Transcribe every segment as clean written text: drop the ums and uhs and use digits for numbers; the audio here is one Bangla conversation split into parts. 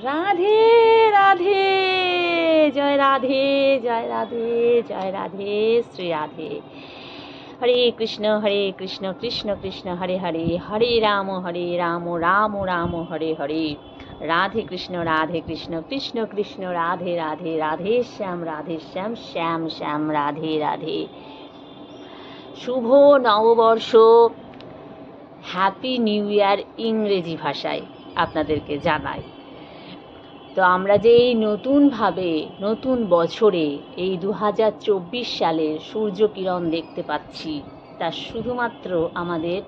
রাধে রাধে, জয় রাধে, জয় রাধে, জয় রাধে, শ্রী রাধে। হরে কৃষ্ণ কৃষ্ণ কৃষ্ণ হরে হরে, হরে রাম রাম রাম হরে হরে। রাধে কৃষ্ণ কৃষ্ণ কৃষ্ণ রাধে রাধে, রাধে শ্যাম শ্যাম শ্যাম রাধে রাধে। শুভ নববর্ষ, হ্যাপি নিউ ইয়ার ইংরেজি ভাষায় আপনাদেরকে জানাই। তো আমরা যে এই নতুনভাবে নতুন বছরে এই 2024 সালের সূর্যকিরণ দেখতে পাচ্ছি, তা শুধুমাত্র আমাদের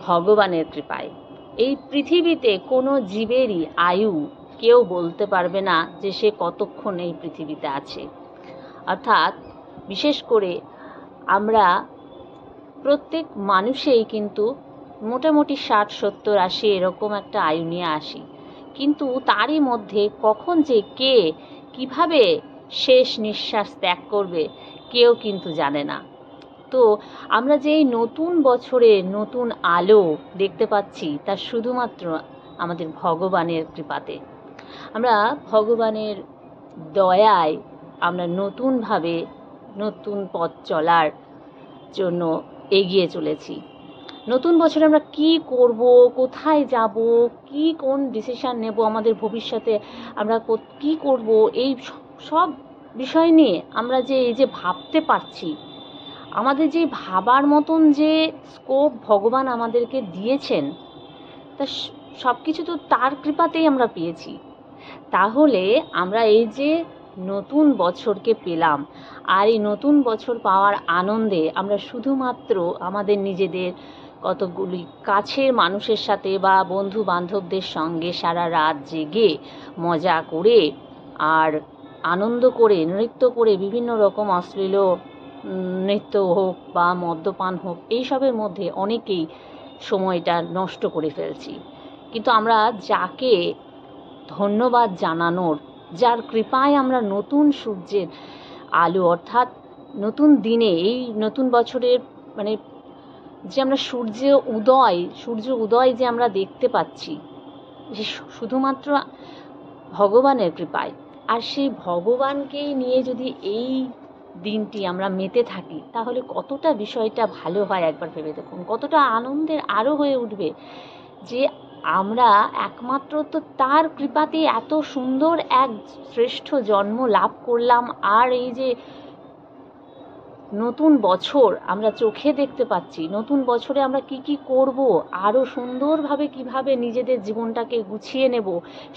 ভগবানের কৃপায়। এই পৃথিবীতে কোনো জীবেরই আয়ু কেউ বলতে পারবে না যে সে কতক্ষণ এই পৃথিবীতে আছে। অর্থাৎ বিশেষ করে আমরা প্রত্যেক মানুষেই কিন্তু মোটামুটি 60, 70, 80 এরকম একটা আয়ু নিয়ে আসি, কিন্তু তারই মধ্যে কখন যে কে কিভাবে শেষ নিঃশ্বাস ত্যাগ করবে কেউ কিন্তু জানে না। তো আমরা যে এই নতুন বছরে নতুন আলো দেখতে পাচ্ছি, তা শুধুমাত্র আমাদের ভগবানের কৃপাতে। আমরা ভগবানের দয়ায় আমরা নতুনভাবে নতুন পথ চলার জন্য এগিয়ে চলেছি। নতুন বছরে আমরা কি করব, কোথায় যাব, কোন ডিসিশন নেব, আমাদের ভবিষ্যতে আমরা কি করব, এই সব বিষয় নিয়ে আমরা যে এই যে ভাবতে পারছি, আমাদের যে ভাবার মতন যে স্কোপ ভগবান আমাদেরকে দিয়েছেন, তা সব কিছু তো তার কৃপাতেই আমরা পেয়েছি। তাহলে আমরা এই যে নতুন বছরকে পেলাম, আর এই নতুন বছর পাওয়ার আনন্দে আমরা শুধুমাত্র আমাদের নিজেদের কতগুলি কাছের মানুষের সাথে বা বন্ধু বান্ধবদের সঙ্গে সারা রাত জেগে মজা করে আর আনন্দ করে নৃত্য করে, বিভিন্ন রকম অশ্লীল নৃত্য হোক বা মদ্যপান হোক, এইসবের মধ্যে অনেকেই সময়টা নষ্ট করে ফেলছি। কিন্তু আমরা যাকে ধন্যবাদ জানানোর, যার কৃপায় আমরা নতুন সূর্যের আলো, অর্থাৎ নতুন দিনে এই নতুন বছরের মানে যে আমরা সূর্য উদয় যে আমরা দেখতে পাচ্ছি, যে শুধুমাত্র ভগবানের কৃপায়। আর সেই ভগবানকেই নিয়ে যদি এই দিনটি আমরা মেতে থাকি, তাহলে কতটা বিষয়টা ভালো হয় একবার ভেবে দেখুন, কতটা আনন্দের আরও হয়ে উঠবে যে আমরা একমাত্র তো তার কৃপাতে এত সুন্দর এক শ্রেষ্ঠ জন্ম লাভ করলাম। আর এই যে নতুন বছর আমরা চোখে দেখতে পাচ্ছি, নতুন বছরে আমরা কি করব, আরও সুন্দরভাবে কিভাবে নিজেদের জীবনটাকে গুছিয়ে নেব,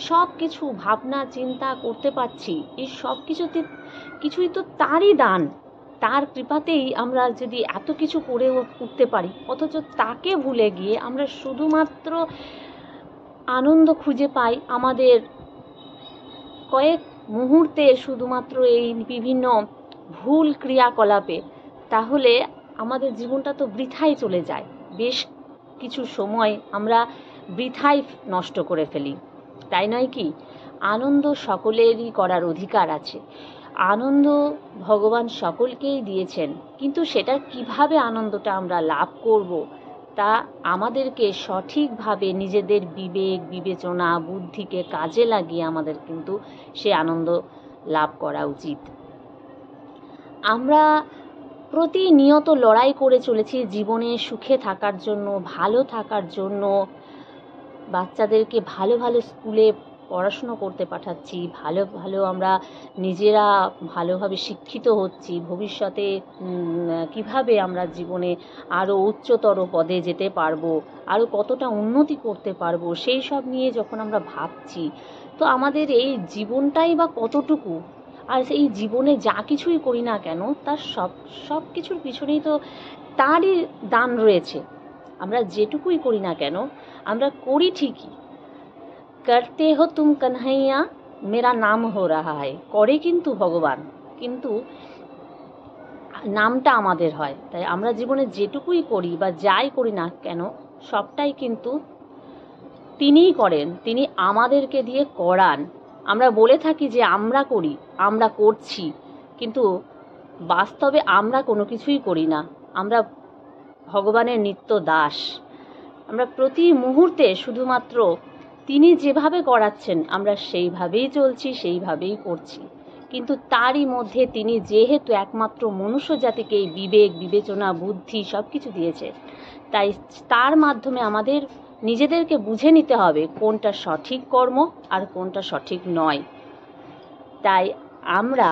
সব কিছু ভাবনা চিন্তা করতে পারছি। এই সব কিছুই তো তারই দান। তার কৃপাতেই আমরা যদি এত কিছু করে উঠতে পারি, অথচ তাকে ভুলে গিয়ে আমরা শুধুমাত্র আনন্দ খুঁজে পাই আমাদের কয়েক মুহূর্তে শুধুমাত্র এই বিভিন্ন ভুল ক্রিয়াকলাপে, তাহলে আমাদের জীবনটা তো বৃথাই চলে যায়। বেশ কিছু সময় আমরা বৃথাই নষ্ট করে ফেলি, তাই নয় কি? আনন্দ সকলেরই করার অধিকার আছে, আনন্দ ভগবান সকলকেই দিয়েছেন, কিন্তু সেটা কিভাবে আনন্দটা আমরা লাভ করব, তা আমাদেরকে সঠিকভাবে নিজেদের বিবেক বিবেচনা বুদ্ধিকে কাজে লাগিয়ে আমাদের কিন্তু সে আনন্দ লাভ করা উচিত। আমরা প্রতিনিয়ত লড়াই করে চলেছি জীবনে সুখে থাকার জন্য, ভালো থাকার জন্য। বাচ্চাদেরকে ভালো ভালো স্কুলে পড়াশুনো করতে পাঠাচ্ছি, ভালো আমরা নিজেরা ভালোভাবে শিক্ষিত হচ্ছি, ভবিষ্যতে কিভাবে আমরা জীবনে আরও উচ্চতর পদে যেতে পারবো, আরও কতটা উন্নতি করতে পারবো, সেই সব নিয়ে যখন আমরা ভাবছি, তো আমাদের এই জীবনটাই বা কতটুকু। আর এই জীবনে যা কিছুই করি না কেন, তার সব কিছুর পিছনেই তো তারই দান রয়েছে। আমরা যেটুকুই করি না কেন, আমরা করি ঠিকই, করতে হো তুম কনহাইয়া মেরা নাম হো রাহা হ্যায়, করে কিন্তু ভগবান, কিন্তু নামটা আমাদের হয়। তাই আমরা জীবনে যেটুকুই করি বা যাই করি না কেন, সবটাই কিন্তু তিনিই করেন, তিনি আমাদেরকে দিয়ে করান। আমরা বলে থাকি যে আমরা করি, আমরা করছি, কিন্তু বাস্তবে আমরা কোনো কিছুই করি না। আমরা ভগবানের নিত্য দাস। আমরা প্রতি মুহূর্তে শুধুমাত্র তিনি যেভাবে করাচ্ছেন আমরা সেইভাবেই চলছি, সেইভাবেই করছি। কিন্তু তারই মধ্যে তিনি যেহেতু একমাত্র মনুষ্য জাতিকে এই বিবেক, বিবেচনা, বুদ্ধি সব কিছু দিয়েছে, তাই তার মাধ্যমে আমাদের নিজেদেরকে বুঝে নিতে হবে কোনটা সঠিক কর্ম আর কোনটা সঠিক নয়। তাই আমরা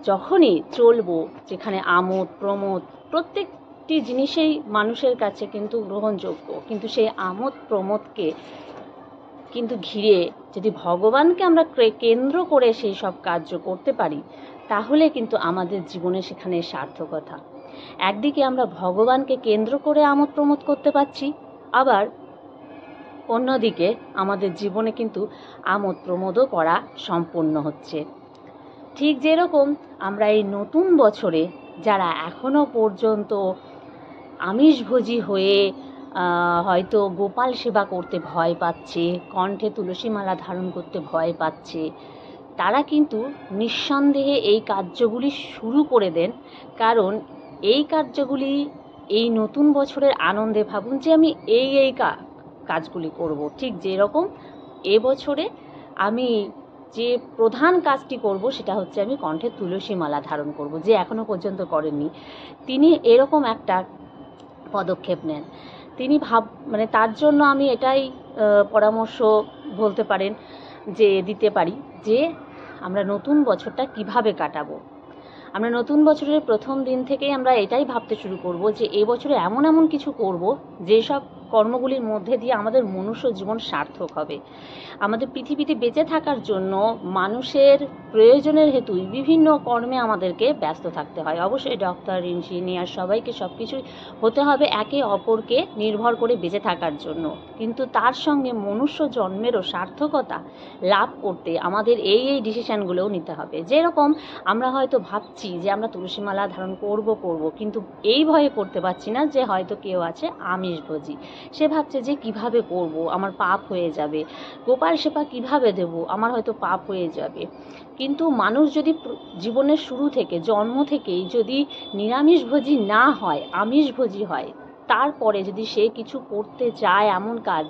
যখনই চলবো, যেখানে আমোদ প্রমোদ প্রত্যেকটি জিনিসেই মানুষের কাছে কিন্তু গ্রহণযোগ্য, কিন্তু সেই আমোদ প্রমোদকে কিন্তু ঘিরে যদি ভগবানকে আমরা কেন্দ্র করে সেই সব কার্য করতে পারি, তাহলে কিন্তু আমাদের জীবনে সেখানে সার্থকতা। একদিকে আমরা ভগবানকে কেন্দ্র করে আমোদ প্রমোদ করতে পারছি, আবার অন্যদিকে আমাদের জীবনে কিন্তু আমোদ প্রমোদও করা সম্পূর্ণ হচ্ছে। ঠিক যেরকম আমরা এই নতুন বছরে যারা এখনো পর্যন্ত আমিষভোজী হয়ে হয়তো গোপাল সেবা করতে ভয় পাচ্ছে, কণ্ঠে তুলসী মালা ধারণ করতে ভয় পাচ্ছে, তারা কিন্তু নিঃসন্দেহে এই কার্যগুলি শুরু করে দেন। কারণ এই কার্যগুলি এই নতুন বছরের আনন্দে ভাবুন যে আমি এই কাজগুলি করব। ঠিক যেরকম এবছরে আমি যে প্রধান কাজটি করব সেটা হচ্ছে আমি কণ্ঠে তুলসী মালা ধারণ করব। যে এখনো পর্যন্ত করেননি তিনি এরকম একটা পদক্ষেপ নেন। তিনি তার জন্য আমি এটাই পরামর্শ বলতে পারেন যে দিতে পারি যে আমরা নতুন বছরটা কিভাবে কাটাবো। আমরা নতুন বছরের প্রথম দিন থেকেই আমরা এটাই ভাবতে শুরু করব যে এবছরে এমন এমন কিছু করব যেসব কর্মগুলির মধ্যে দিয়ে আমাদের মনুষ্য জীবন সার্থক হবে। আমাদের পৃথিবীতে বেঁচে থাকার জন্য মানুষের প্রয়োজনের হেতুই বিভিন্ন কর্মে আমাদেরকে ব্যস্ত থাকতে হয়। অবশ্যই ডক্টর, ইঞ্জিনিয়ার সবাইকে সব কিছুই হতে হবে একে অপরকে নির্ভর করে বেঁচে থাকার জন্য, কিন্তু তার সঙ্গে মনুষ্য জন্মেরও সার্থকতা লাভ করতে আমাদের এই ডিসিশানগুলোও নিতে হবে। যেরকম আমরা হয়তো ভাবছি যে আমরা তুলসী মালা ধারণ করব, কিন্তু এই ভয়ে করতে পারছি না যে হয়তো কেউ আছে আমিষভোজী, সে ভাবছে যে কিভাবে করব, আমার পাপ হয়ে যাবে, গোপাল সেবা কিভাবে দেব, আমার হয়তো পাপ হয়ে যাবে। কিন্তু মানুষ যদি জীবনের শুরু থেকে জন্ম থেকেই যদি নিরামিষভোজী না হয়, আমিষভোজী হয়, তারপরে যদি সে কিছু করতে চায় এমন কাজ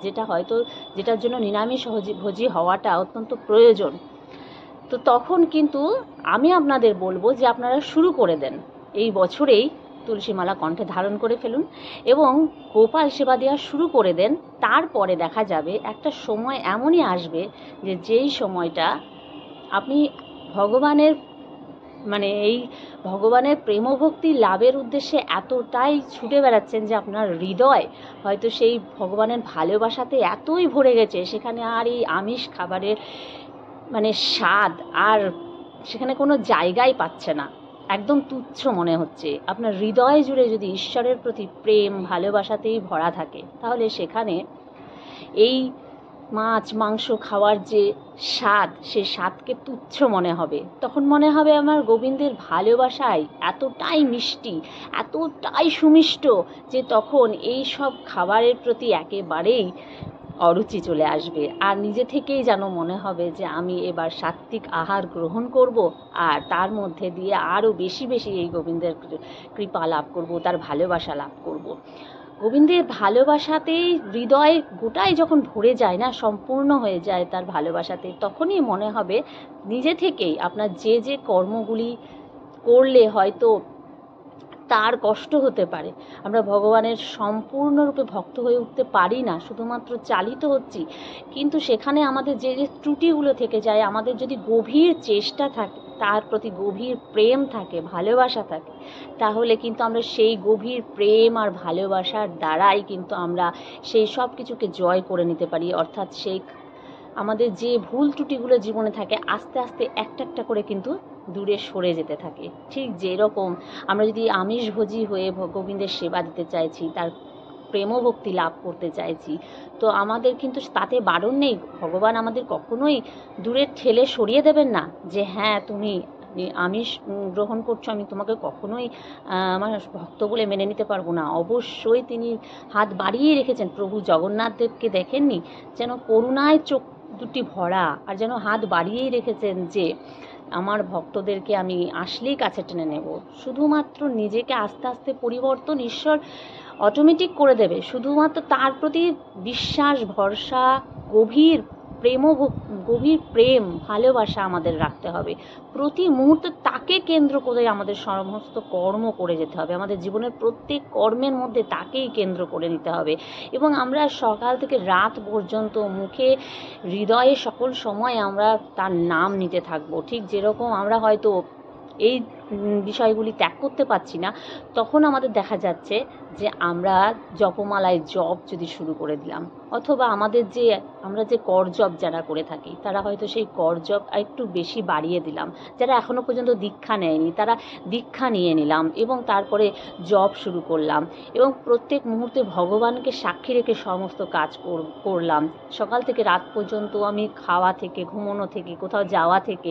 যেটার জন্য নিরামিষভোজী হওয়াটা অত্যন্ত প্রয়োজন, তো তখন কিন্তু আমি আপনাদের বলবো যে আপনারা শুরু করে দেন এই বছরেই তুলসী মালা কণ্ঠে ধারণ করে ফেলুন এবং গোপাল সেবা দেওয়া শুরু করে দেন। তারপরে দেখা যাবে একটা সময় এমনই আসবে যে যেই সময়টা আপনি ভগবানের প্রেমভক্তি লাভের উদ্দেশ্যে এতটাই ছুটে বেড়াচ্ছেন যে আপনার হৃদয় হয়তো সেই ভগবানের ভালোবাসাতে এতই ভরে গেছে, সেখানে আর এই আমিষ খাবারের স্বাদ আর সেখানে কোনো জায়গাই পাচ্ছে না, একদম তুচ্ছ মনে হচ্ছে। আপনার হৃদয় জুড়ে যদি ঈশ্বরের প্রতি প্রেম ভালোবাসাতেই ভরা থাকে, তাহলে সেখানে এই মাছ মাংস খাওয়ার যে স্বাদ, সে স্বাদকে তুচ্ছ মনে হবে। তখন মনে হবে আমার গোবিন্দের ভালোবাসায় এতটাই মিষ্টি, এতটাই সুমিষ্ট যে তখন এই সব খাবারের প্রতি একেবারেই অরুচি চলে আসবে, আর নিজে থেকেই যেন মনে হবে যে আমি এবার সাত্ত্বিক আহার গ্রহণ করব, আর তার মধ্যে দিয়ে আরও বেশি বেশি এই গোবিন্দের কৃপা লাভ করব, তার ভালোবাসা লাভ করব। গোবিন্দের ভালোবাসাতেই হৃদয় গোটাই যখন ভরে যায় না, সম্পূর্ণ হয়ে যায় তার ভালোবাসাতে, তখনই মনে হবে নিজে থেকেই আপনার যে কর্মগুলি করলে হয়তো তার কষ্ট হতে পারে, আমরা ভগবানের সম্পূর্ণরূপে ভক্ত হয়ে উঠতে পারি না, শুধুমাত্র চালিত হচ্ছি, কিন্তু সেখানে আমাদের যে ত্রুটিগুলো থেকে যায়, আমাদের যদি গভীর চেষ্টা থাকে, তার প্রতি গভীর প্রেম থাকে, ভালোবাসা থাকে, তাহলে কিন্তু আমরা সেই গভীর প্রেম আর ভালোবাসার দ্বারাই কিন্তু আমরা সেই সব কিছুকে জয় করে নিতে পারি। অর্থাৎ সেই আমাদের যে ভুল ত্রুটিগুলো জীবনে থাকে আস্তে আস্তে একটা একটা করে কিন্তু দূরে সরে যেতে থাকে। ঠিক যেরকম আমরা যদি আমিষভোজী হয়ে গোবিন্দের সেবা দিতে চাইছি, তার প্রেমভক্তি লাভ করতে চাইছি, তো আমাদের কিন্তু তাতে বারণ নেই। ভগবান আমাদের কখনোই দূরে ঠেলে সরিয়ে দেবেন না যে হ্যাঁ তুমি আমিষ গ্রহণ করছো, আমি তোমাকে কখনোই আমার ভক্ত বলে মেনে নিতে পারবো না। অবশ্যই তিনি হাত বাড়িয়ে রেখেছেন। প্রভু জগন্নাথ দেবকে দেখেননি যেন করুণায় চোখ দুটি ভরা, আর যেন হাত বাড়িয়েই রেখেছেন যে আমার ভক্তদেরকে আমি আসলেই কাছে টেনে নেব। শুধুমাত্র নিজেকে আস্তে আস্তে পরিবর্তন ঈশ্বর অটোমেটিক করে দেবে। শুধুমাত্র তার প্রতি বিশ্বাস, ভরসা, গভীর গভীর প্রেম, ভালোবাসা আমাদের রাখতে হবে। প্রতি মুহূর্তে তাকে কেন্দ্র করে আমাদের সমস্ত কর্ম করে যেতে হবে। আমাদের জীবনের প্রত্যেক কর্মের মধ্যে তাকেই কেন্দ্র করে নিতে হবে। এবং আমরা সকাল থেকে রাত পর্যন্ত মুখে, হৃদয়ে সকল সময় আমরা তার নাম নিতে থাকবো। ঠিক যেরকম আমরা হয়তো এই বিষয়গুলি ত্যাগ করতে পারছি না, তখন আমাদের দেখা যাচ্ছে যে আমরা জপমালায় জপ যদি শুরু করে দিলাম, অথবা আমরা যে কর জপ যারা করে থাকি তারা হয়তো সেই কর জপ একটু বেশি বাড়িয়ে দিলাম। যারা এখনও পর্যন্ত দীক্ষা নেয়নি তারা দীক্ষা নিয়ে নিলাম এবং তারপরে জপ শুরু করলাম এবং প্রত্যেক মুহূর্তে ভগবানকে সাক্ষী রেখে সমস্ত কাজ করলাম। সকাল থেকে রাত পর্যন্ত আমি খাওয়া থেকে, ঘুমোনো থেকে, কোথাও যাওয়া থেকে,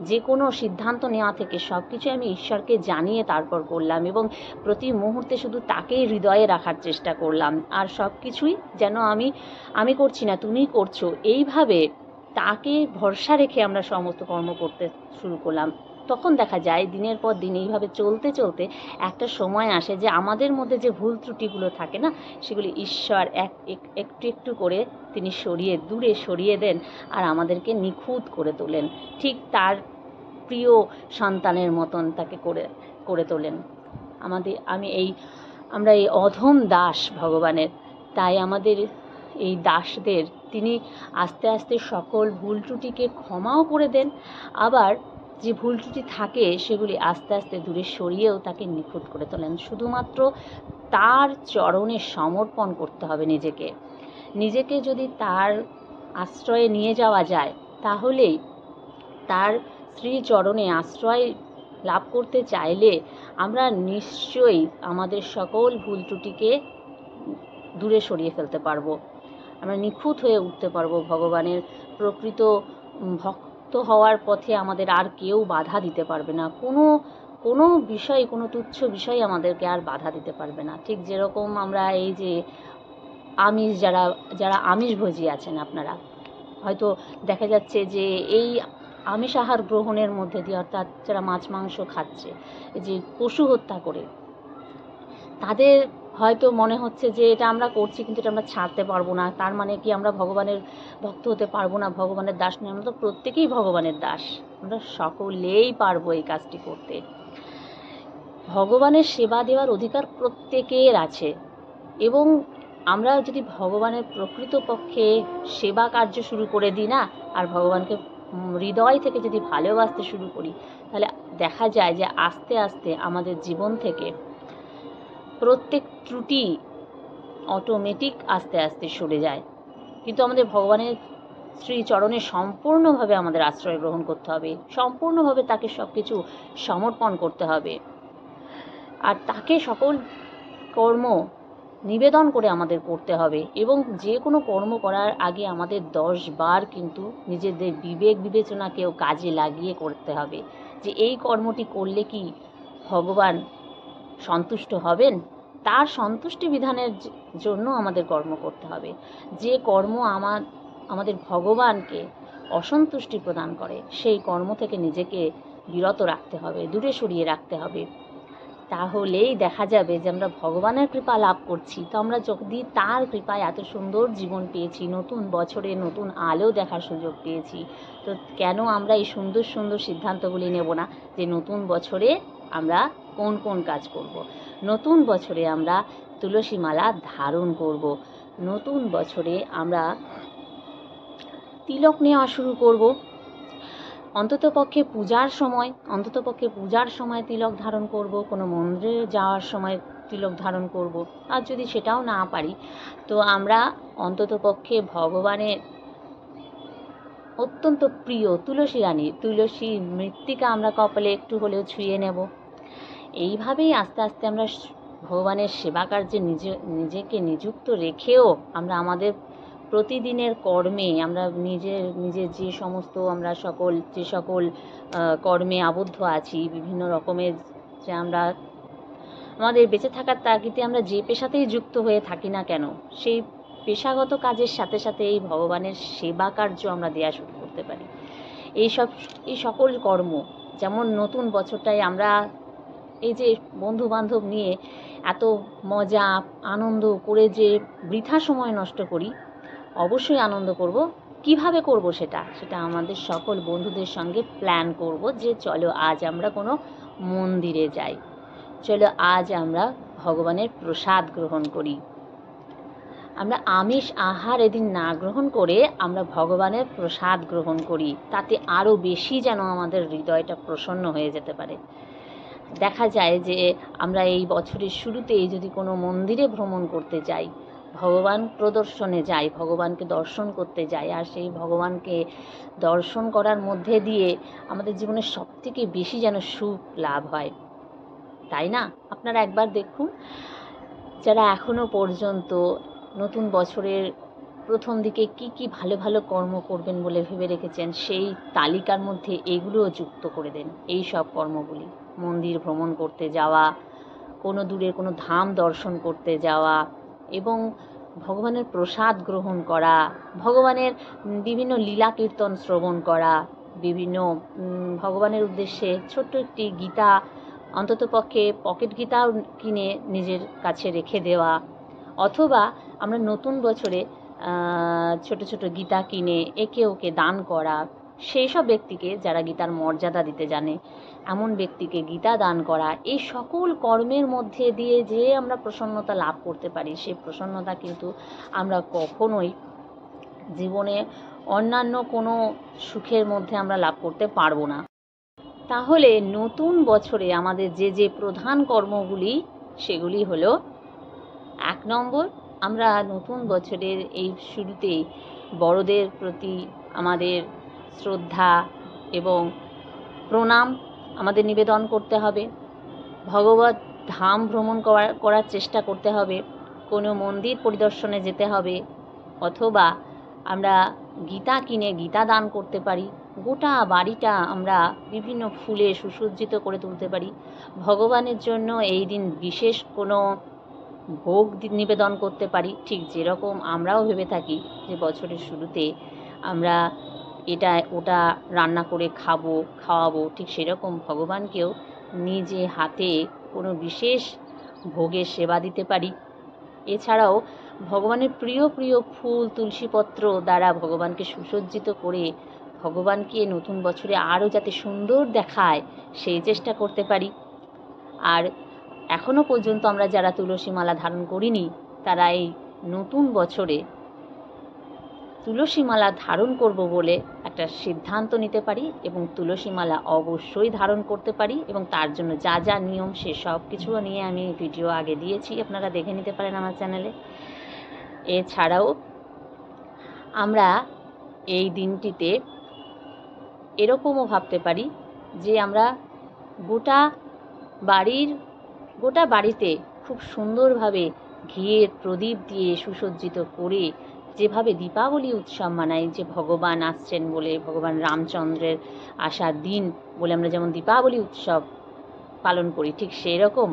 যে কোনো সিদ্ধান্ত নেওয়া থেকে সব কিছু আমি ঈশ্বরকে জানিয়ে তারপর করলাম এবং প্রতি মুহূর্তে শুধু তাকেই হৃদয়ে রাখার চেষ্টা করলাম। আর সব কিছুই যেন আমি করছি না, তুমিই করছো, এইভাবে তাকে ভরসা রেখে আমরা সমস্ত কর্ম করতে শুরু করলাম। তখন দেখা যায় দিনের পর দিন এইভাবে চলতে চলতে একটা সময় আসে যে আমাদের মধ্যে যে ভুল ত্রুটিগুলো থাকে না, সেগুলি ঈশ্বর একটু একটু করে তিনি দূরে সরিয়ে দেন আর আমাদেরকে নিখুঁত করে তোলেন। ঠিক তার প্রিয় সন্তানের মতন তাকে করে তোলেন। আমরা এই অধম দাস ভগবানের। তাই আমাদের এই দাসদের তিনি আস্তে আস্তে সকল ভুল ত্রুটিকে ক্ষমাও করে দেন, আবার যে ভুল ত্রুটি থাকে সেগুলি আস্তে আস্তে দূরে সরিয়েও তাকে নিখুঁত করে তোলেন। শুধুমাত্র তার চরণে সমর্পণ করতে হবে নিজেকে যদি তার আশ্রয়ে নিয়ে যাওয়া যায়, তাহলেই তার শ্রীচরণে আশ্রয় লাভ করতে চাইলে আমরা নিশ্চয়ই আমাদের সকল ভুল ত্রুটিকে দূরে সরিয়ে ফেলতে পারবো। আমরা নিখুঁত হয়ে উঠতে পারবো। ভগবানের প্রকৃত ভক্ত হওয়ার পথে আমাদের আর কেউ বাধা দিতে পারবে না। কোনো বিষয়, কোনো তুচ্ছ বিষয় আমাদেরকে আর বাধা দিতে পারবে না। ঠিক যেরকম আমরা এই যে যারা আমিষভোজী আছেন, আপনারা হয়তো দেখা যাচ্ছে যে এই আমিষ আহার গ্রহণের মধ্যে দিয়ে, অর্থাৎ যারা মাছ মাংস খাচ্ছে, যে পশু হত্যা করে, তাদের হয়তো মনে হচ্ছে যে এটা আমরা করছি কিন্তু এটা আমরা ছাড়তে পারবো না, তার মানে কি আমরা ভগবানের ভক্ত হতে পারবো না, ভগবানের দাস নয়? আমরা তো প্রত্যেকেই ভগবানের দাস, আমরা সকলেই পারবো এই কাজটি করতে। ভগবানের সেবা দেওয়ার অধিকার প্রত্যেকের আছে এবং আমরা যদি ভগবানের প্রকৃত পক্ষে সেবা কার্য শুরু করে দিই না, আর ভগবানকে হৃদয় থেকে যদি ভালোবাসতে শুরু করি, তাহলে দেখা যায় যে আস্তে আস্তে আমাদের জীবন থেকে প্রত্যেক ত্রুটি অটোমেটিক আস্তে আস্তে সরে যায়। কিন্তু আমাদের ভগবানের শ্রীচরণে সম্পূর্ণভাবে আমাদের আশ্রয় গ্রহণ করতে হবে, সম্পূর্ণভাবে তাকে সব কিছু সমর্পণ করতে হবে, আর তাকে সকল কর্ম নিবেদন করে আমাদের করতে হবে। এবং যে কোনো কর্ম করার আগে আমাদের 10 বার কিন্তু নিজেদের বিবেক বিবেচনাকেও কাজে লাগিয়ে করতে হবে যে এই কর্মটি করলে কি ভগবান সন্তুষ্ট হবেন। তার সন্তুষ্টি বিধানের জন্য আমাদের কর্ম করতে হবে। যে কর্ম আমাদের ভগবানকে অসন্তুষ্টি প্রদান করে, সেই কর্ম থেকে নিজেকে বিরত রাখতে হবে, দূরে সরিয়ে রাখতে হবে। তাহলেই দেখা যাবে যে আমরা ভগবানের কৃপা লাভ করছি। তো আমরা যদি তার কৃপায় এত সুন্দর জীবন পেয়েছি, নতুন বছরে নতুন আলো দেখার সুযোগ পেয়েছি, তো কেন আমরা এই সুন্দর সুন্দর সিদ্ধান্তগুলি নেব না যে নতুন বছরে আমরা কোন কোন কাজ করব। নতুন বছরে আমরা তুলসী মালা ধারণ করব, নতুন বছরে আমরা তিলক নেওয়া শুরু করব, অন্ততপক্ষে পূজার সময় তিলক ধারণ করব, কোনো মন্দিরে যাওয়ার সময় তিলক ধারণ করব। আর যদি সেটাও না পারি, তো আমরা অন্ততপক্ষে ভগবানের অত্যন্ত প্রিয় তুলসী মৃত্তিকা আমরা কপালে একটু হলেও ছুঁয়ে নেব। এইভাবেই আস্তে আস্তে আমরা ভগবানের সেবা কার্যে নিজেকে নিযুক্ত রেখেও আমরা আমাদের প্রতিদিনের কর্মে আমরা নিজের যে সমস্ত আমরা যে সকল কর্মে আবদ্ধ আছি, বিভিন্ন রকমের যে আমরা আমাদের বেঁচে থাকার তাগিদে আমরা যে পেশাতেই যুক্ত হয়ে থাকি না কেন, সেই পেশাগত কাজের সাথে সাথে এই ভগবানের সেবা কার্য আমরা দেওয়া শুরু করতে পারি। এই সকল কর্ম, যেমন নতুন বছরটায় আমরা এই যে বন্ধু বান্ধব নিয়ে এত মজা আনন্দ করে যে বৃথা সময় নষ্ট করি, অবশ্যই আনন্দ করব। কিভাবে করব সেটা আমাদের সকল বন্ধুদের সঙ্গে প্ল্যান করব যে চলো আজ আমরা কোনো মন্দিরে যাই, চলো আজ আমরা ভগবানের প্রসাদ গ্রহণ করি। আমরা আমিষ আহার এদিন না গ্রহণ করে আমরা ভগবানের প্রসাদ গ্রহণ করি, তাতে আরও বেশি যেন আমাদের হৃদয়টা প্রসন্ন হয়ে যেতে পারে। দেখা যায় যে আমরা এই বছরের শুরুতেই যদি কোনো মন্দিরে ভ্রমণ করতে যাই, ভগবান প্রদর্শনে যাই, ভগবানকে দর্শন করতে যাই, আর সেই ভগবানকে দর্শন করার মধ্যে দিয়ে আমাদের জীবনের সবথেকে বেশি যেন সুখ লাভ হয়, তাই না? আপনারা একবার দেখুন, যারা এখনো পর্যন্ত নতুন বছরের প্রথম দিকে কি কি ভালো ভালো কর্ম করবেন বলে ভেবে রেখেছেন, সেই তালিকার মধ্যে এগুলোও যুক্ত করে দেন। এই সব কর্মগুলি, মন্দির ভ্রমণ করতে যাওয়া, কোনো দূরের কোনো ধাম দর্শন করতে যাওয়া, এবং ভগবানের প্রসাদ গ্রহণ করা, ভগবানের বিভিন্ন লীলা কীর্তন শ্রবণ করা, বিভিন্ন ভগবানের উদ্দেশ্যে ছোট্ট একটি গীতা, অন্ততপক্ষে পকেট গীতাও কিনে নিজের কাছে রেখে দেওয়া, অথবা আমরা নতুন বছরে ছোট ছোট গীতা কিনে একে ওকে দান করা, সেই সব ব্যক্তিকে যারা গীতার মর্যাদা দিতে জানে এমন ব্যক্তিকে গীতা দান করা, এই সকল কর্মের মধ্যে দিয়ে যে আমরা প্রসন্নতা লাভ করতে পারি, সেই প্রসন্নতা কিন্তু আমরা কখনোই জীবনে অন্যান্য কোনো সুখের মধ্যে আমরা লাভ করতে পারবো না। তাহলে নতুন বছরে আমাদের যে যে প্রধান কর্মগুলি, সেগুলি হলো, 1 নম্বর, আমরা নতুন বছরের এই শুরুতেই বড়দের প্রতি আমাদের শ্রদ্ধা এবং প্রণাম আমাদের নিবেদন করতে হবে। ভগবত ধাম ভ্রমণ করার চেষ্টা করতে হবে, কোনো মন্দির পরিদর্শনে যেতে হবে, অথবা আমরা গীতা কিনে গীতা দান করতে পারি, গোটা বাড়িটা আমরা বিভিন্ন ফুলে সুসজ্জিত করে তুলতে পারি, ভগবানের জন্য এই দিন বিশেষ কোনো ভোগ নিবেদন করতে পারি। ঠিক যেরকম আমরাও ভেবে থাকি যে বছরের শুরুতে আমরা এটা ওটা রান্না করে খাওয়াবো, ঠিক সেরকম ভগবানকেও নিজে হাতে কোনো বিশেষ ভোগের সেবা দিতে পারি। এছাড়াও ভগবানের প্রিয় প্রিয় ফুল, তুলসীপত্র দ্বারা ভগবানকে সুসজ্জিত করে ভগবানকে নতুন বছরে আরও যাতে সুন্দর দেখায় সেই চেষ্টা করতে পারি। আর এখনও পর্যন্ত আমরা যারা তুলসী মালা ধারণ করিনি, তারা এই নতুন বছরে তুলসী মালা ধারণ করব বলে একটা সিদ্ধান্ত নিতে পারি, এবং তুলসী মালা অবশ্যই ধারণ করতে পারি, এবং তার জন্য যা যা নিয়ম সে সব কিছুও নিয়ে আমি ভিডিও আগে দিয়েছি, আপনারা দেখে নিতে পারেন আমার চ্যানেলে। এছাড়াও আমরা এই দিনটিতে এরকমও ভাবতে পারি যে আমরা গোটা বাড়িতে খুব সুন্দরভাবে ঘিয়ের প্রদীপ দিয়ে সুসজ্জিত করে, যেভাবে দীপাবলি উৎসব মানাই, যে ভগবান আসছেন বলে, ভগবান রামচন্দ্রের আসার দিন বলে আমরা যেমন দীপাবলি উৎসব পালন করি, ঠিক সেই রকম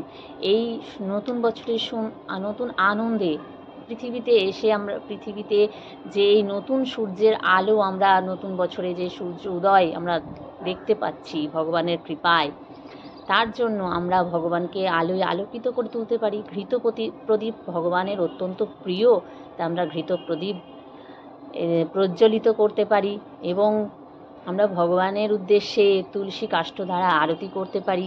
এই নতুন বছরের নতুন আনন্দে পৃথিবীতে যে এই নতুন সূর্যের আলো, আমরা নতুন বছরে যে সূর্য উদয় আমরা দেখতে পাচ্ছি ভগবানের কৃপায়, তার জন্য আমরা ভগবানকে আলোয় আলোকিত করে তুলতে পারি। ঘৃত প্রদীপ ভগবানের অত্যন্ত প্রিয়, তা আমরা ঘৃত প্রদীপ প্রজ্বলিত করতে পারি, এবং আমরা ভগবানের উদ্দেশ্যে তুলসী কাষ্ঠ দ্বারা আরতি করতে পারি।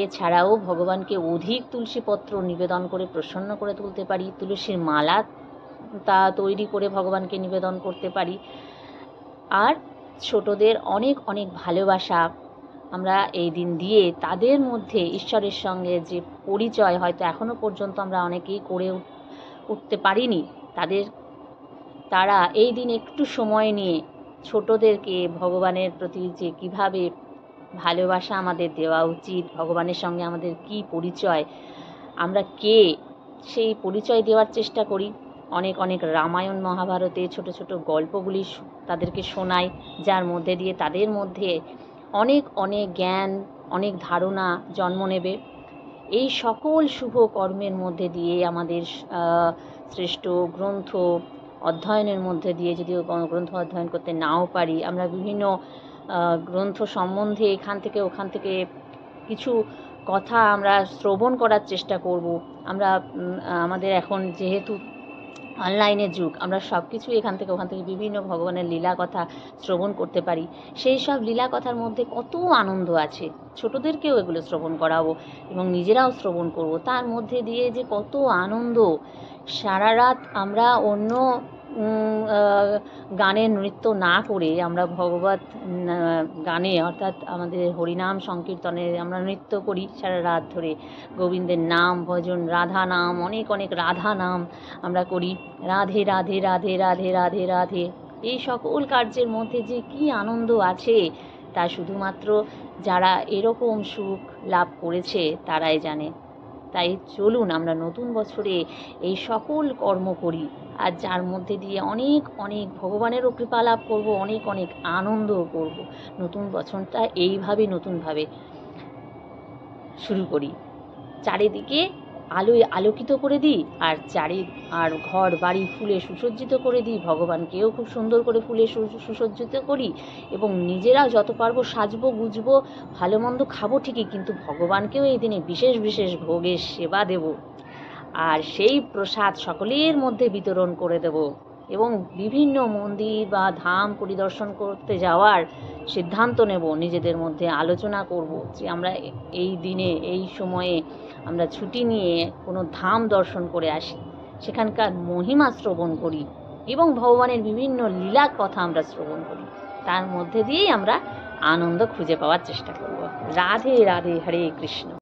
এছাড়াও ভগবানকে অধিক তুলসীপত্র নিবেদন করে প্রসন্ন করে তুলতে পারি, তুলসীর মালা তা তৈরি করে ভগবানকে নিবেদন করতে পারি। আর ছোটদের অনেক অনেক ভালোবাসা আমরা এই দিন দিয়ে তাদের মধ্যে ঈশ্বরের সঙ্গে যে পরিচয় হয়তো এখনও পর্যন্ত আমরা অনেকেই করে উঠতে পারিনি, তারা এই দিন একটু সময় নিয়ে ছোটদেরকে ভগবানের প্রতি যে কীভাবে ভালোবাসা আমাদের দেওয়া উচিত, ভগবানের সঙ্গে আমাদের কি পরিচয়, আমরা কে, সেই পরিচয় দেওয়ার চেষ্টা করি। অনেক অনেক রামায়ণ মহাভারতে ছোট ছোট গল্পগুলি তাদেরকে শোনাই, যার মধ্যে দিয়ে তাদের মধ্যে অনেক অনেক জ্ঞান, অনেক ধারণা জন্ম নেবে। এই সকল শুভ কর্মের মধ্যে দিয়ে আমাদের শ্রেষ্ঠ গ্রন্থ অধ্যয়নের মধ্যে দিয়ে, যদিও গ্রন্থ অধ্যয়ন করতে নাও পারি, আমরা বিভিন্ন গ্রন্থ সম্বন্ধে এখান থেকে ওখান থেকে কিছু কথা আমরা শ্রবণ করার চেষ্টা করব। আমরা আমাদের এখন যেহেতু অনলাইনের যুগ, আমরা সব কিছু এখান থেকে ওখান থেকে বিভিন্ন ভগবানের লীলা কথা শ্রবণ করতে পারি। সেই সব লীলা কথার মধ্যে কত আনন্দ আছে, ছোটদেরকেও এগুলো শ্রবণ করাবো এবং নিজেরাও শ্রবণ করব। তার মধ্যে দিয়ে যে কত আনন্দ, সারা রাত আমরা অন্য গানের নৃত্য না করে আমরা ভগবত গানে অর্থাৎ আমাদের হরিনাম সংকীর্তনে আমরা নৃত্য করি সারা রাত ধরে। গোবিন্দের নাম ভজন, রাধা নাম, অনেক অনেক রাধা নাম আমরা করি। রাধে রাধে রাধে রাধে রাধে রাধে, এই সকল কার্যের মধ্যে যে কি আনন্দ আছে তা শুধুমাত্র যারা এরকম সুখ লাভ করেছে তারাই জানে। তাই চলুন আমরা নতুন বছরে এই সকল কর্ম করি, আর যার মধ্যে দিয়ে অনেক অনেক ভগবানেরও কৃপা লাভ করবো, অনেক অনেক আনন্দও করব। নতুন বছরটা এইভাবে নতুনভাবে শুরু করি, চারিদিকে আলোয় আলোকিত করে দিই, আর ঘর বাড়ি ফুলে সুসজ্জিত করে দিই, ভগবানকেও খুব সুন্দর করে ফুলে সুসজ্জিত করি এবং নিজেরাও যত পারবো সাজবো গুজবো, ভালো মন্দ খাবো ঠিকই, কিন্তু ভগবানকেও এই দিনে বিশেষ বিশেষ ভোগের সেবা দেব, আর সেই প্রসাদ সকলের মধ্যে বিতরণ করে দেব এবং বিভিন্ন মন্দির বা ধাম পরিদর্শন করতে যাওয়ার সিদ্ধান্ত নেব। নিজেদের মধ্যে আলোচনা করব যে আমরা এই দিনে এই সময়ে আমরা ছুটি নিয়ে কোনো ধাম দর্শন করে আসি, সেখানকার মহিমা শ্রবণ করি এবং ভগবানের বিভিন্ন লীলার কথা আমরা শ্রবণ করি। তার মধ্যে দিয়েই আমরা আনন্দ খুঁজে পাওয়ার চেষ্টা করব। রাধে রাধে, হরে কৃষ্ণ।